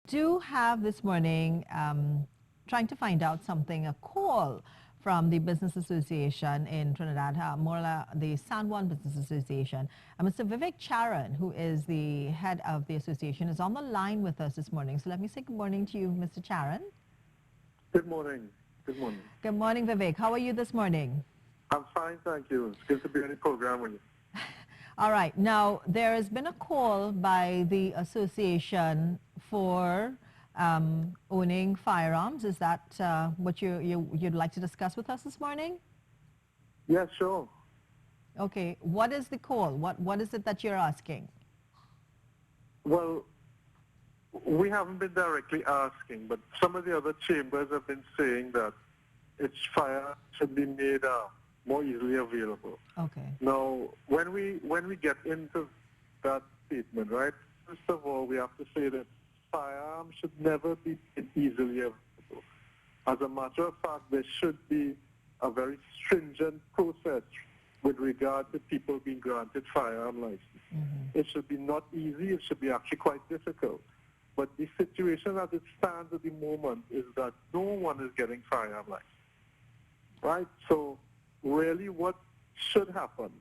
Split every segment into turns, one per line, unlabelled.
do have this morning, trying to find out something, a call from the Business Association in Trinidad, the San Juan Business Association. Mr. Vivek Charran, who is the head of the association, is on the line with us this morning. So let me say good morning to you, Mr. Charran.
Good morning. Good morning.
Good morning, Vivek. How are you this morning?
I'm fine, thank you. It's good to be on the program with you.
All right. Now, there has been a call by the association for owning firearms. Is that what you'd like to discuss with us this morning?
Yeah, sure.
Okay. What is the call? What is it that you're asking?
Well, we haven't been directly asking, but some of the other chambers have been saying that its fire should be made more easily available.
Okay.
Now, when we get into that statement, right, first of all, we have to say that firearms should never be easily available. As a matter of fact, there should be a very stringent process with regard to people being granted firearm license. Mm-hmm. It should be not easy. It should be actually quite difficult. But the situation as it stands at the moment is that no one is getting firearm license, right? So really what should happen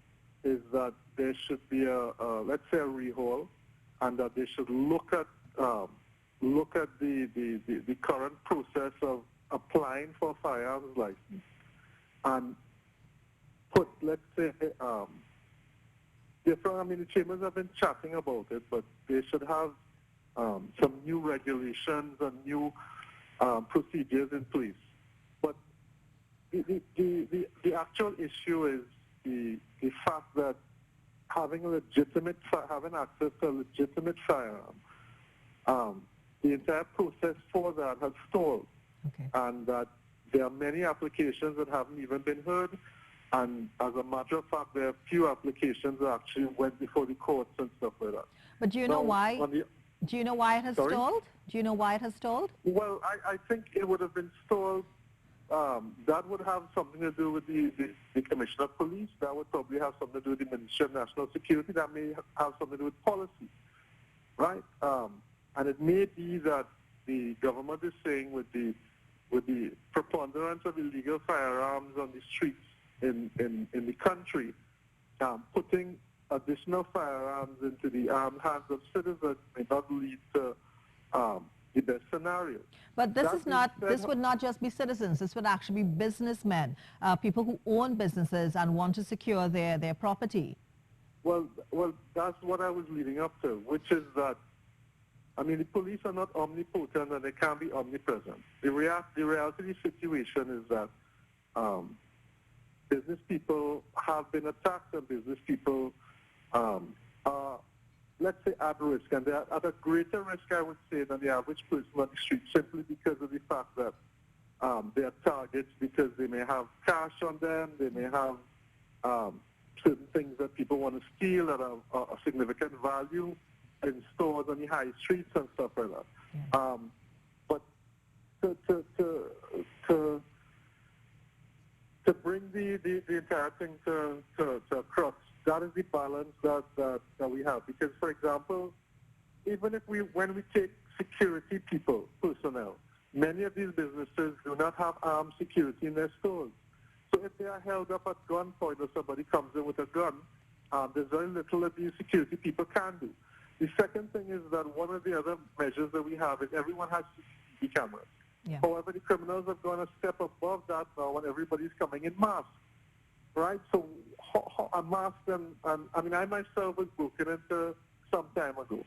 is that there should be let's say a rehaul, and that they should look at the current process of applying for a firearms license and put, let's say, the chambers have been chatting about it, but they should have some new regulations and new procedures in place. But the actual issue is the fact that having access to a legitimate firearm, the entire process for that has stalled.
Okay.
And that there are many applications that haven't even been heard. And as a matter of fact, there are few applications that actually went before the courts and stuff like that.
But do you know why? Do you know why it has stalled? Do you know why it has stalled?
Well, I think it would have been stalled. That would have something to do with the Commissioner of Police. That would probably have something to do with the Ministry of National Security. That may have something to do with policy, right? And it may be that the government is saying with the preponderance of illegal firearms on the streets in the country, putting additional firearms into the armed hands of citizens may not lead to the best scenario.
But this would not just be citizens. This would actually be businessmen, people who own businesses and want to secure their property. Well,
that's what I was leading up to, which is that, the police are not omnipotent and they can't be omnipresent. The reality of the situation is that business people have been attacked, and business people are, let's say, at risk, and they are at a greater risk, I would say, than the average person on the street, simply because of the fact that they are targets because they may have cash on them, they may have certain things that people want to steal at a significant value in stores on the high streets and stuff like that. Yeah. But to bring the entire thing to a crux, that is the balance that we have. Because, for example, even when we take security people, personnel, many of these businesses do not have armed security in their stores. So if they are held up at gunpoint or somebody comes in with a gun, there's very little that these security people can do. The second thing is that one of the other measures that we have is everyone has CCTV cameras. Yeah. However, the criminals have gone a step above that now when everybody's coming in masked, right? So a mask, I myself was broken into some time ago,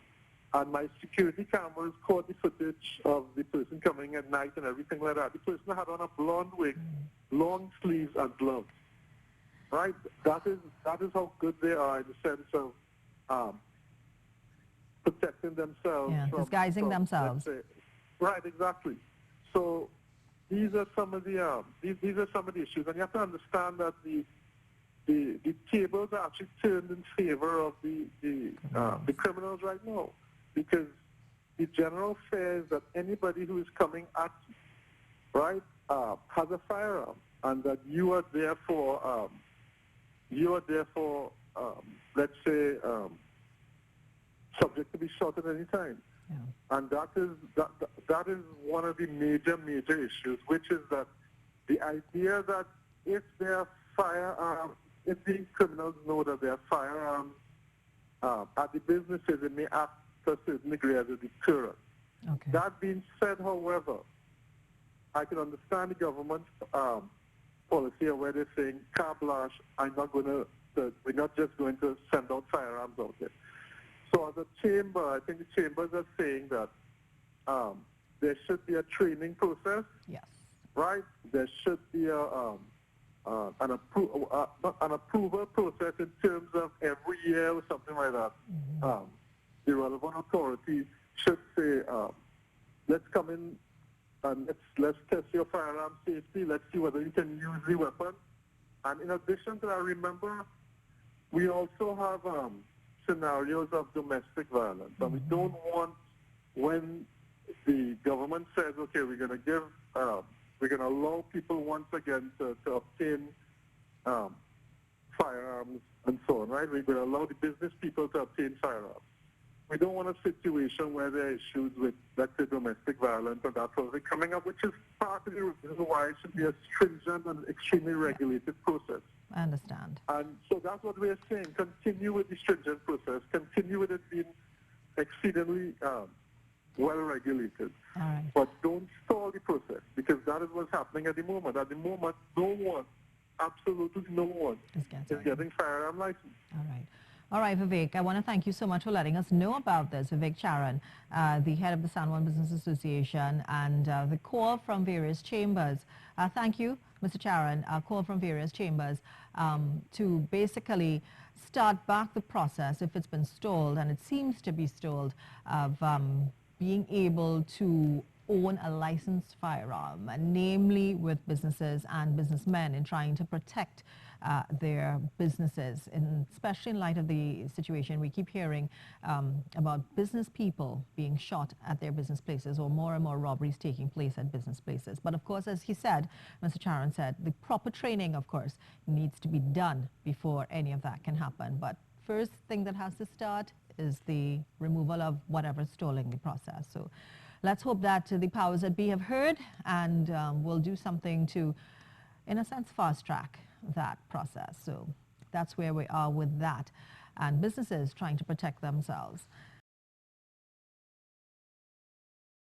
and my security cameras caught the footage of the person coming at night and everything like that. The person had on a blonde wig, long sleeves, and gloves, right? That is how good they are in the sense of protecting themselves.
Yeah, disguising themselves.
Right, exactly. So these are some of the issues, and you have to understand that the tables are actually turned in favor of the criminals right now, because the general fear is that anybody who is coming at you, right, has a firearm, and that you are therefore let's say subject to be shot at any time.
Yeah.
And that is one of the major issues, which is that the idea that if there are firearms, if the criminals know that there are firearms at the businesses, it may act to a certain degree as a deterrent.
Okay.
That being said, however, I can understand the government's policy where they're saying, carte blanche, we're not just going to send out firearms out there. So as a chamber, I think the chambers are saying that there should be a training process.
Yes.
Right? There should be an approval process in terms of every year or something like that.
Mm-hmm.
The relevant authorities should say, let's come in and let's test your firearm safety. Let's see whether you can use the weapon. And in addition to that, remember, we also have scenarios of domestic violence. And we don't want, when the government says, okay, we're going to allow people once again to obtain firearms and so on, right? We're going to allow the business people to obtain firearms. We don't want a situation where there are issues with, let's say, domestic violence or that sort of thing coming up, which is part of the reason why it should be a stringent and extremely regulated process.
I understand.
And so that's what we're saying. Continue with the stringent process. Continue with it being exceedingly well regulated.
All right.
But don't stall the process, because that is what's happening at the moment. At the moment, no one, absolutely no one, is getting firearm license.
All right. All right, Vivek, I want to thank you so much for letting us know about this. Vivek Charran, the head of the San Juan Business Association, and the call from various chambers. Thank you, Mr. Charran, a call from various chambers to basically start back the process, if it's been stalled, and it seems to be stalled, of being able to own a licensed firearm, namely with businesses and businessmen in trying to protect their businesses, especially in light of the situation we keep hearing about business people being shot at their business places, or more and more robberies taking place at business places. But of course, as he said, Mr. Charran said, the proper training, of course, needs to be done before any of that can happen. But first thing that has to start is the removal of whatever's stalling the process. So let's hope that the powers that be have heard and will do something to, in a sense, fast track that process. So that's where we are with that, and businesses trying to protect themselves.